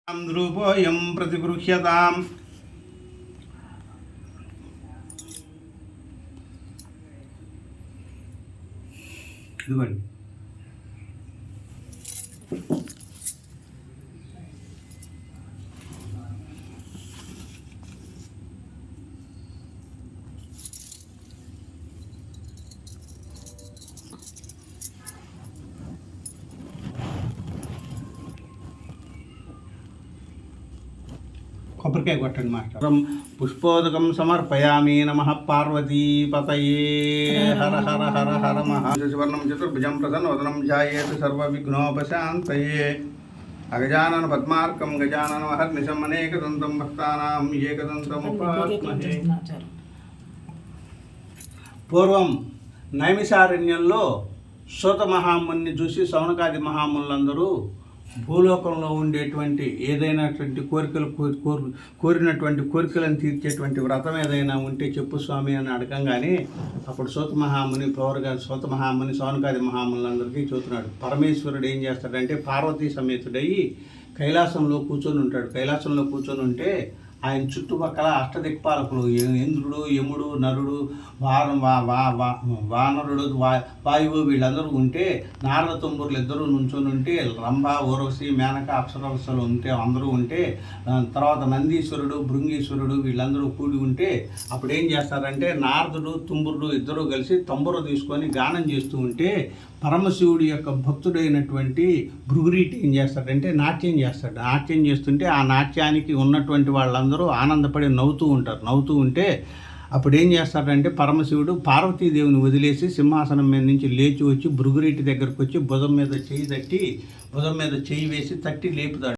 ధ్రువోయం ప్రతిగృహ్యతాం ఇదిగోండి. కొబ్బరికాయ కొట్టండి మాస్టర్. పుష్పోదకం సమర్పయామి. నమః పార్వతీపతయే. హర హర హర హర మహాశివర్ణం చతుర్భుజం ప్రసన్నవదనం ధ్యాయేత్ సర్వవిఘ్నోపశాంతయే. అగజానన పద్మార్కం గజానన మహర్నిశం అనేకదంతం భక్తానాం ఏకదంతం ఉపాస్మహే. పూర్వం నైమిషారణ్యంలో సూత మహాముని చూసి సౌనకాది మహామునులందరూ భూలోకంలో ఉండేటువంటి ఏదైనాటువంటి కోరినటువంటి కోరికలను తీర్చేటువంటి వ్రతం ఏదైనా ఉంటే చెప్పు స్వామి అని అడగంగానే అప్పుడు సూత మహాముని సూత మహాముని సౌనకాది మహామునులందరికీ చూస్తున్నాడు. పరమేశ్వరుడు ఏం చేస్తాడంటే పార్వతీ సమేతుడయి కైలాసంలో కూర్చొని ఉంటాడు. కైలాసంలో కూర్చొని ఉంటే ఆయన చుట్టుపక్కల అష్టదిక్పాలకులు ఇంద్రుడు, యముడు, నరుడు, వానరుడు, వాయువు వీళ్ళందరూ ఉంటే నారద తుంబురులు ఇద్దరు నుంచొని ఉంటే రంభ, ఊర్వశి, మేనక, అప్సరసలు ఉంటే అందరూ ఉంటే తర్వాత నందీశ్వరుడు, భృంగీశ్వరుడు వీళ్ళందరూ కూడి ఉంటే అప్పుడు ఏం చేస్తారంటే నారదుడు, తుంబురుడు ఇద్దరూ కలిసి తంబుర తీసుకొని గానం చేస్తూ ఉంటే పరమశివుడి యొక్క భక్తుడైనటువంటి భృగురీటి ఏం చేస్తాడంటే నాట్యం చేస్తాడు. నాట్యం చేస్తుంటే ఆ నాట్యానికి ఉన్నటువంటి వాళ్ళందరూ ఆనందపడి నవ్వుతూ ఉంటారు. నవ్వుతూ ఉంటే అప్పుడు ఏం చేస్తాడంటే పరమశివుడు పార్వతీదేవిని వదిలేసి సింహాసనం మీద నుంచి లేచి వచ్చి భృగురీటి దగ్గరకు వచ్చి భుజం మీద చేయి వేసి తట్టి లేపుతాడు.